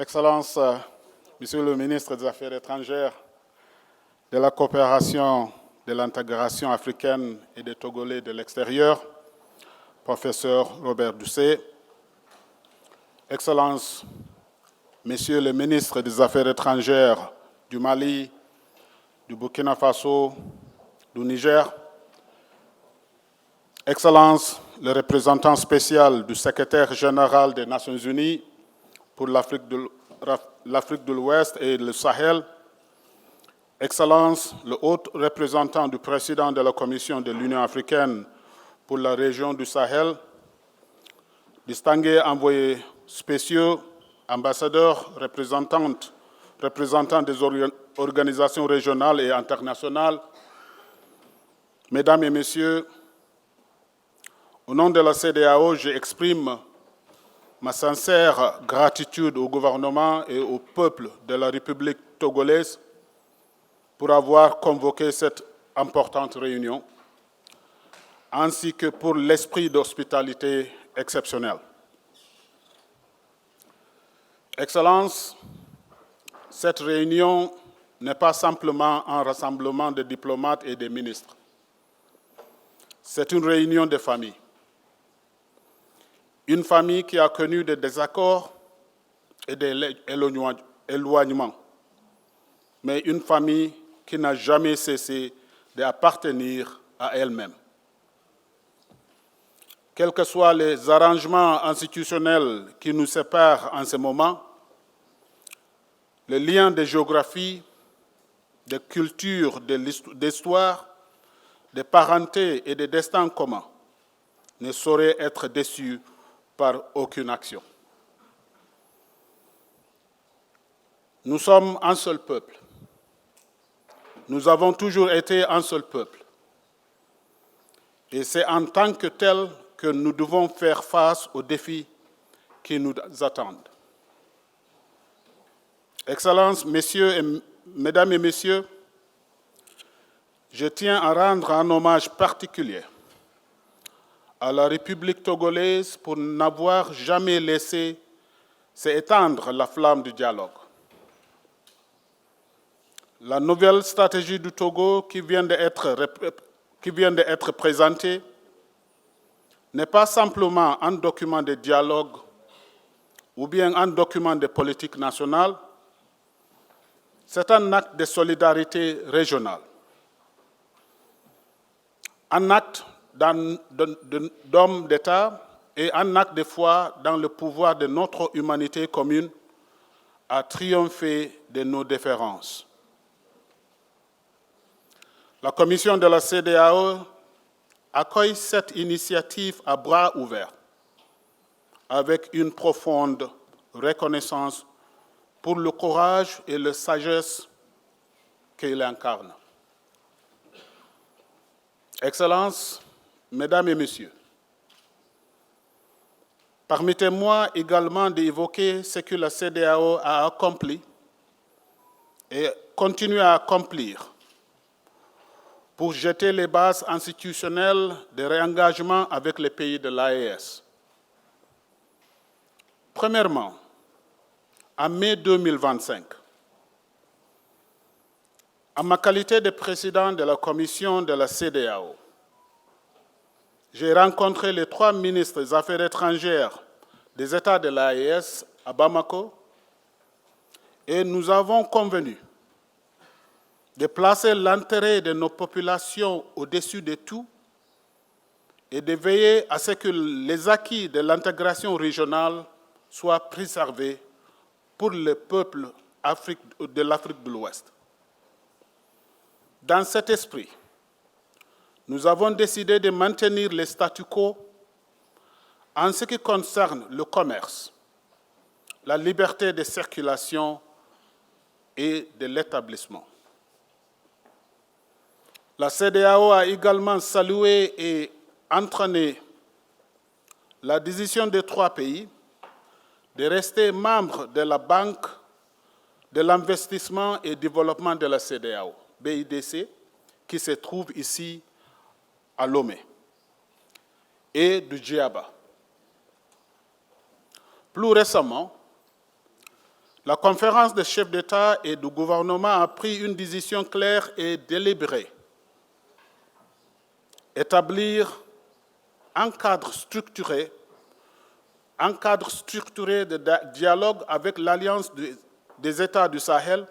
Excellences, Monsieur le ministre des Affaires étrangères, de la coopération, de l'intégration africaine et des Togolais de l'extérieur, professeur Robert Doucet, Excellences, Messieurs les ministres des Affaires étrangères du Mali, du Burkina Faso, du Niger, Excellences, le représentant spécial du secrétaire général des Nations Unies pour l'Afrique de l'Ouest et le Sahel, Excellences, le haut représentant du président de la Commission de l'Union africaine pour la région du Sahel, distingués envoyés spéciaux, ambassadeurs, représentants des organisations régionales et internationales, Mesdames et Messieurs, au nom de la CEDEAO, j'exprime ma sincère gratitude au gouvernement et au peuple de la République togolaise pour avoir convoqué cette importante réunion, ainsi que pour l'esprit d'hospitalité exceptionnel. Excellences, cette réunion n'est pas simplement un rassemblement de diplomates et de ministres. C'est une réunion de famille. Une famille qui a connu des désaccords et des éloignements, mais une famille qui n'a jamais cessé d'appartenir à elle-même. Quels que soient les arrangements institutionnels qui nous séparent en ce moment, les liens de géographie, de culture, d'histoire, de parenté et de destin commun ne sauraient être déçus par aucune action. Nous sommes un seul peuple. Nous avons toujours été un seul peuple. Et c'est en tant que tel que nous devons faire face aux défis qui nous attendent. Excellences, Mesdames et Messieurs, je tiens à rendre un hommage particulier à la République togolaise pour n'avoir jamais laissé s'éteindre la flamme du dialogue. La nouvelle stratégie du Togo qui vient d'être présentée n'est pas simplement un document de dialogue ou bien un document de politique nationale, c'est un acte de solidarité régionale, un acte d'homme d'État et un acte de foi dans le pouvoir de notre humanité commune à triompher de nos différences. La Commission de la CEDEAO accueille cette initiative à bras ouverts, avec une profonde reconnaissance pour le courage et la sagesse qu'il incarne. Excellences, Mesdames et Messieurs, permettez-moi également d'évoquer ce que la CEDEAO a accompli et continue à accomplir pour jeter les bases institutionnelles de réengagement avec les pays de l'AES. Premièrement, en mai 2025, en ma qualité de président de la commission de la CEDEAO, j'ai rencontré les 3 ministres des Affaires étrangères des États de l'AES à Bamako et nous avons convenu de placer l'intérêt de nos populations au-dessus de tout et de veiller à ce que les acquis de l'intégration régionale soient préservés pour le peuple de l'Afrique de l'Ouest. Dans cet esprit, nous avons décidé de maintenir le statu quo en ce qui concerne le commerce, la liberté de circulation et de l'établissement. La CEDEAO a également salué et entraîné la décision des 3 pays de rester membres de la Banque de l'investissement et développement de la CEDEAO, BIDC, qui se trouve ici à Lomé, et du GIABA. Plus récemment, La conférence des chefs d'État et de gouvernement a pris une décision claire et délibérée. Établir un cadre structuré de dialogue avec l'Alliance des États du Sahel,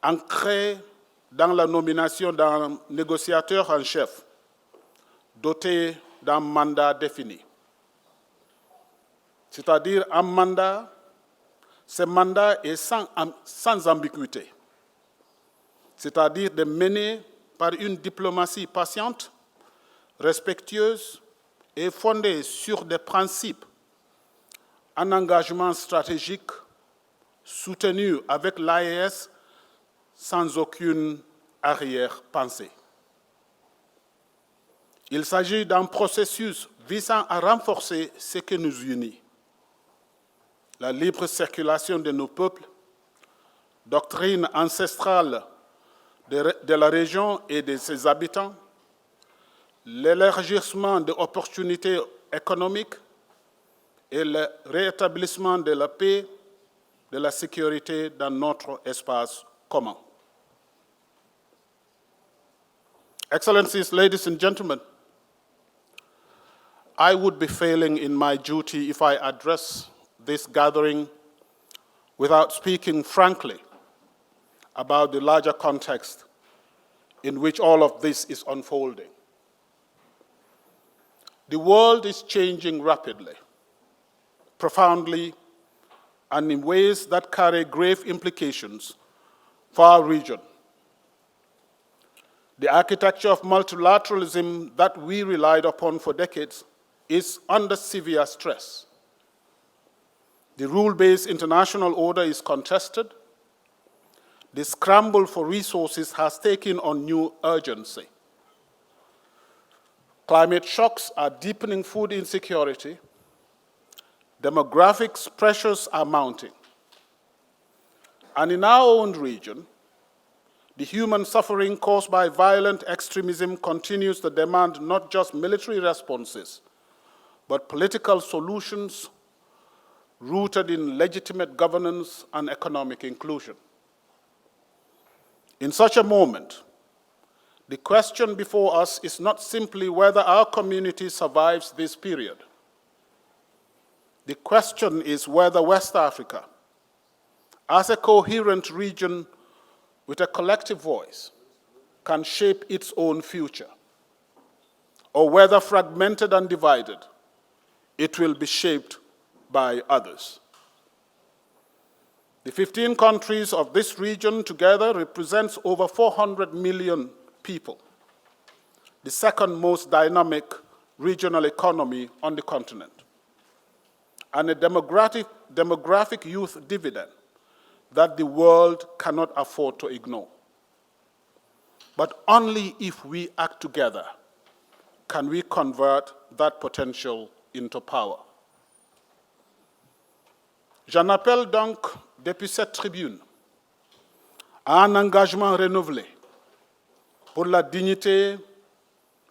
ancré dans la nomination d'un négociateur en chef, doté d'un mandat défini. C'est-à-dire un mandat, ce mandat est sans ambiguïté, c'est-à-dire de mener par une diplomatie patiente, respectueuse et fondée sur des principes, un engagement stratégique soutenu avec l'AES sans aucune arrière-pensée. Il s'agit d'un processus visant à renforcer ce qui nous unit: la libre circulation de nos peuples, doctrine ancestrale de la région et de ses habitants, l'élargissement des opportunités économiques et le rétablissement de la paix, de la sécurité dans notre espace commun. Excellencies, ladies and gentlemen, I would be failing in my duty if I address this gathering without speaking frankly about the larger context in which all of this is unfolding. The world is changing rapidly, profoundly, and in ways that carry grave implications for our region. The architecture of multilateralism that we relied upon for decades is under severe stress. The rule-based international order is contested. The scramble for resources has taken on new urgency. Climate shocks are deepening food insecurity. Demographic pressures are mounting. And in our own region, the human suffering caused by violent extremism continues to demand not just military responses, but political solutions rooted in legitimate governance and economic inclusion. In such a moment, the question before us is not simply whether our community survives this period. The question is whether West Africa, as a coherent region with a collective voice, can shape its own future, or whether fragmented and divided, it will be shaped by others. The 15 countries of this region together represents over 400 million people, the second most dynamic regional economy on the continent, and a demographic youth dividend that the world cannot afford to ignore. But only if we act together can we convert that potential into power. J'en appelle donc, depuis cette tribune, à un engagement renouvelé pour la dignité,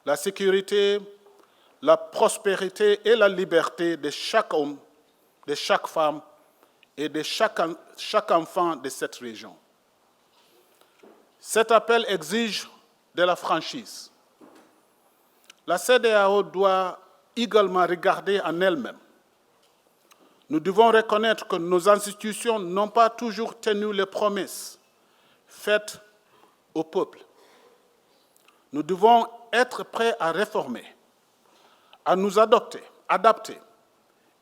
la sécurité, la prospérité et la liberté de chaque homme, de chaque femme et de chaque enfant de cette région. Cet appel exige de la franchise. La CEDEAO doit également regarder en elle-même. Nous devons reconnaître que nos institutions n'ont pas toujours tenu les promesses faites au peuple. Nous devons être prêts à réformer, à nous adapter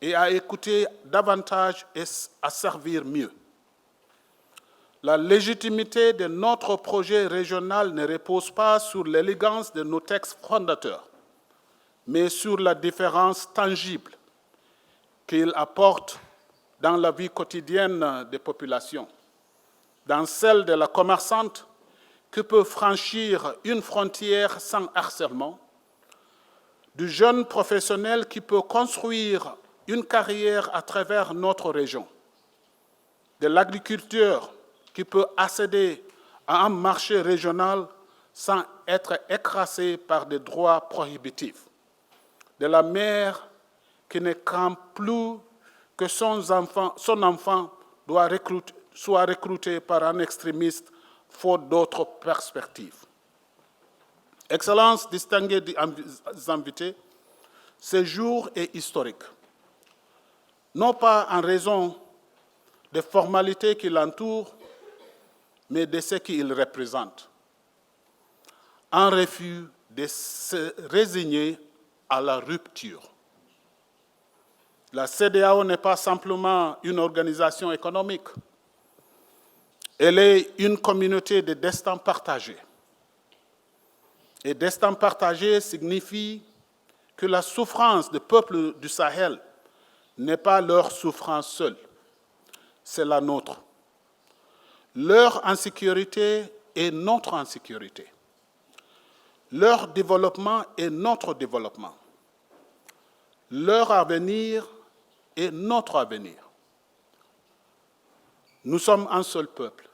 et à écouter davantage et à servir mieux. La légitimité de notre projet régional ne repose pas sur l'élégance de nos textes fondateurs, mais sur la différence tangible qu'il apporte dans la vie quotidienne des populations, dans celle de la commerçante qui peut franchir une frontière sans harcèlement, du jeune professionnel qui peut construire une carrière à travers notre région, de l'agriculteur qui peut accéder à un marché régional sans être écrasé par des droits prohibitifs, de la mère qui ne craint plus que son enfant soit recruté par un extrémiste faute d'autres perspectives. Excellences, distingués invités, ce jour est historique, non pas en raison des formalités qui l'entourent, mais de ce qu'il représente. Un refus de se résigner à la rupture. La CEDEAO n'est pas simplement une organisation économique, elle est une communauté de destin partagé. Et destin partagé signifie que la souffrance des peuples du Sahel n'est pas leur souffrance seule, c'est la nôtre. Leur insécurité est notre insécurité. Leur développement est notre développement. Leur avenir est notre avenir. Nous sommes un seul peuple.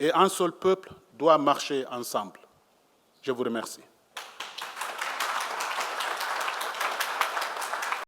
Et un seul peuple doit marcher ensemble. Je vous remercie.